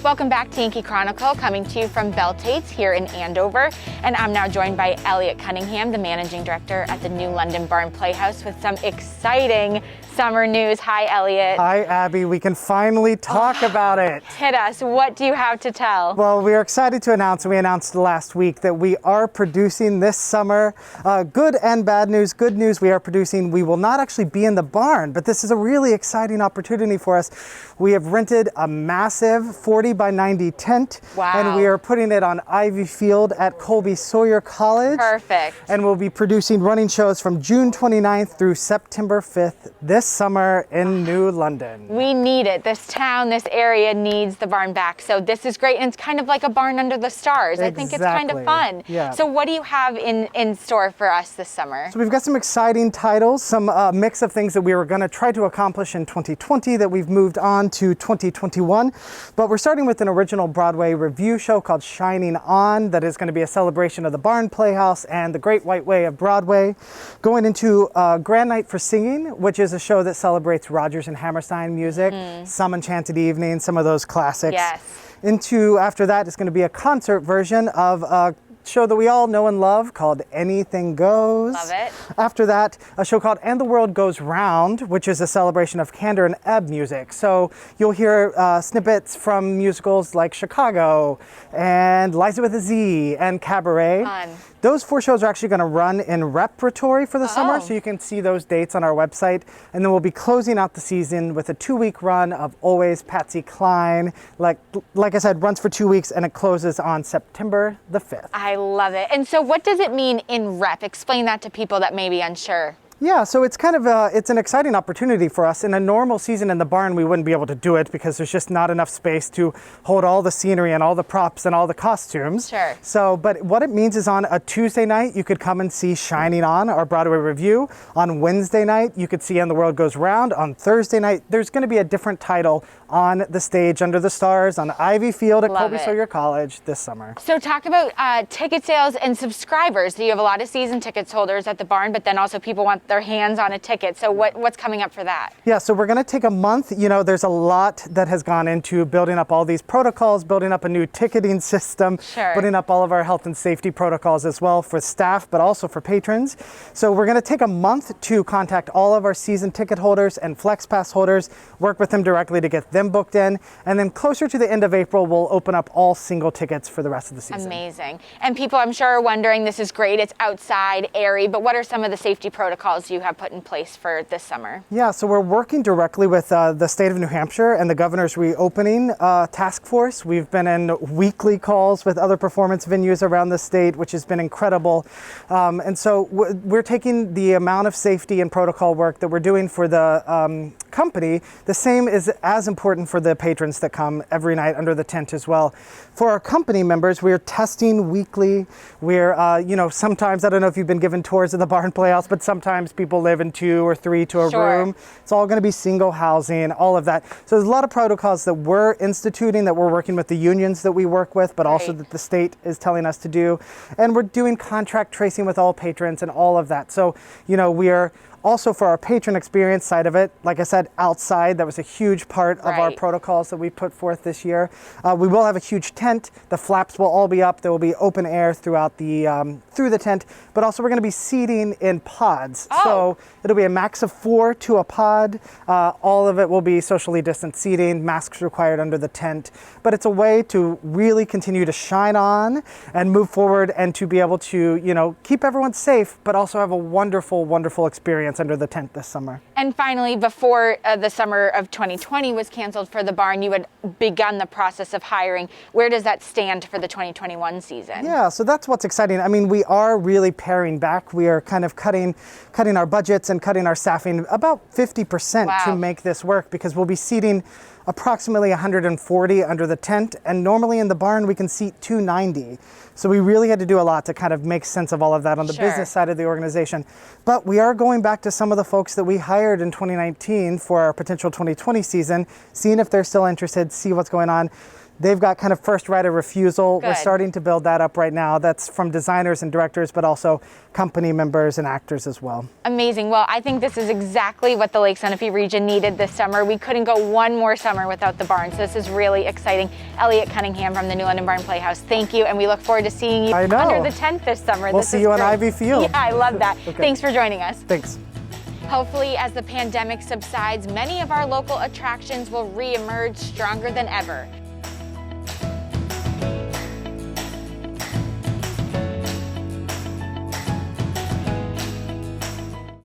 Welcome back to Yankee Chronicle, coming to you from Bell Tate's here in Andover. And I'm now joined by Elliott Cunningham, the managing director at the new London Barn Playhouse, with some exciting summer news. Hi, Elliot. Hi, Abby. We can finally talk about it. Hit us. What do you have to tell? Well, we are excited to announce, and we announced last week, that we are producing this summer. Good and bad news. Good news, we are producing. We will not actually be in the barn, but this is a really exciting opportunity for us. We have rented a massive 40 by 90 tent. Wow. And we are putting it on Ivy Field at Colby Sawyer College. Perfect. And we'll be producing running shows from June 29th through September 5th this summer in New London. We need it. This town, this area needs the barn back. So this is great. And it's kind of like a barn under the stars. Exactly. I think it's kind of fun. Yeah. So what do you have in store for us this summer? So we've got some exciting titles, some mix of things that we were going to try to accomplish in 2020 that we've moved on to 2021. But we're starting with an original Broadway revue show called Shining On that is going to be a celebration of the Barn Playhouse and the Great White Way of Broadway. Going into Grand Night for Singing, which is a show that celebrates Rodgers and Hammerstein music, Some Enchanted Evening, some of those classics. Yes. After that is going to be a concert version of a show that we all know and love called Anything Goes. Love it. After that, a show called And the World Goes Round, which is a celebration of Candor and Ebb music. So you'll hear snippets from musicals like Chicago and Liza with a Z and Cabaret. Fun. Those 4 shows are actually going to run in repertory for the summer, so you can see those dates on our website. And then we'll be closing out the season with a 2-week run of Always Patsy Cline. Like I said, runs for 2 weeks, and it closes on September the 5th. I love it. And so what does it mean in rep? Explain that to people that may be unsure. Yeah, so it's kind of it's an exciting opportunity for us. In a normal season in the barn, we wouldn't be able to do it because there's just not enough space to hold all the scenery and all the props and all the costumes. Sure. So, but what it means is on a Tuesday night, you could come and see Shining On, our Broadway review. On Wednesday night, you could see And the World Goes Round. On Thursday night, there's going to be a different title on the stage under the stars on Ivy Field at Colby Sawyer College this summer. So talk about ticket sales and subscribers. So you have a lot of season tickets holders at the barn, but then also people want their hands on a ticket. So what's coming up for that? Yeah, so we're going to take a month. You know, there's a lot that has gone into building up all these protocols, building up a new ticketing system, putting up all of our health and safety protocols as well for staff, but also for patrons. So we're going to take a month to contact all of our season ticket holders and Flex Pass holders, work with them directly to get them booked in. And then closer to the end of April, we'll open up all single tickets for the rest of the season. Amazing. And people, I'm sure, are wondering, this is great. It's outside, airy, but what are some of the safety protocols you have put in place for this summer? Yeah, so we're working directly with the state of New Hampshire and the governor's reopening task force. We've been in weekly calls with other performance venues around the state, which has been incredible. And so we're taking the amount of safety and protocol work that we're doing for the company. The same is as important for the patrons that come every night under the tent as well. For our company members, we're testing weekly. We're, sometimes, I don't know if you've been given tours of the Barn Playhouse, but sometimes people live in 2 or 3 to a room. It's all going to be single housing, all of that. So there's a lot of protocols that we're instituting, that we're working with the unions that we work with, but also that the state is telling us to do. And we're doing contract tracing with all patrons and all of that. So, we are also, for our patron experience side of it, like I said, outside, that was a huge part of our protocols that we put forth this year. We will have a huge tent. The flaps will all be up. There will be open air throughout the through the tent, but also we're going to be seating in pods. So it'll be a max of 4 to a pod. All of it will be socially distanced seating, masks required under the tent. But it's a way to really continue to shine on and move forward, and to be able to, keep everyone safe, but also have a wonderful, wonderful experience under the tent this summer. And finally, before the summer of 2020 was canceled for the barn, you had begun the process of hiring. Where does that stand for the 2021 season? Yeah, so that's what's exciting. I mean, we are really paring back. We are kind of cutting our budgets and cutting our staffing about 50% to make this work, because we'll be seating approximately 140 under the tent, and normally in the barn we can seat 290. So we really had to do a lot to kind of make sense of all of that on the business side of the organization. But we are going back to some of the folks that we hired in 2019 for our potential 2020 season, seeing if they're still interested, see what's going on. they've got kind of first right of refusal. We're Good. starting to build that up right now. That's from designers and directors, but also company members and actors as well. Amazing. Well, I think this is exactly what the Lake Sunapee region needed this summer. We couldn't go one more summer without the barn, so this is really exciting. Elliott Cunningham from the new London Barn Playhouse, thank you, and we look forward to seeing you I know. under the tent this summer. We'll This see is you on great. Ivy Field. Yeah, I love that. Okay. Thanks for joining us. Thanks. Hopefully, as the pandemic subsides, many of our local attractions will re-emerge stronger than ever.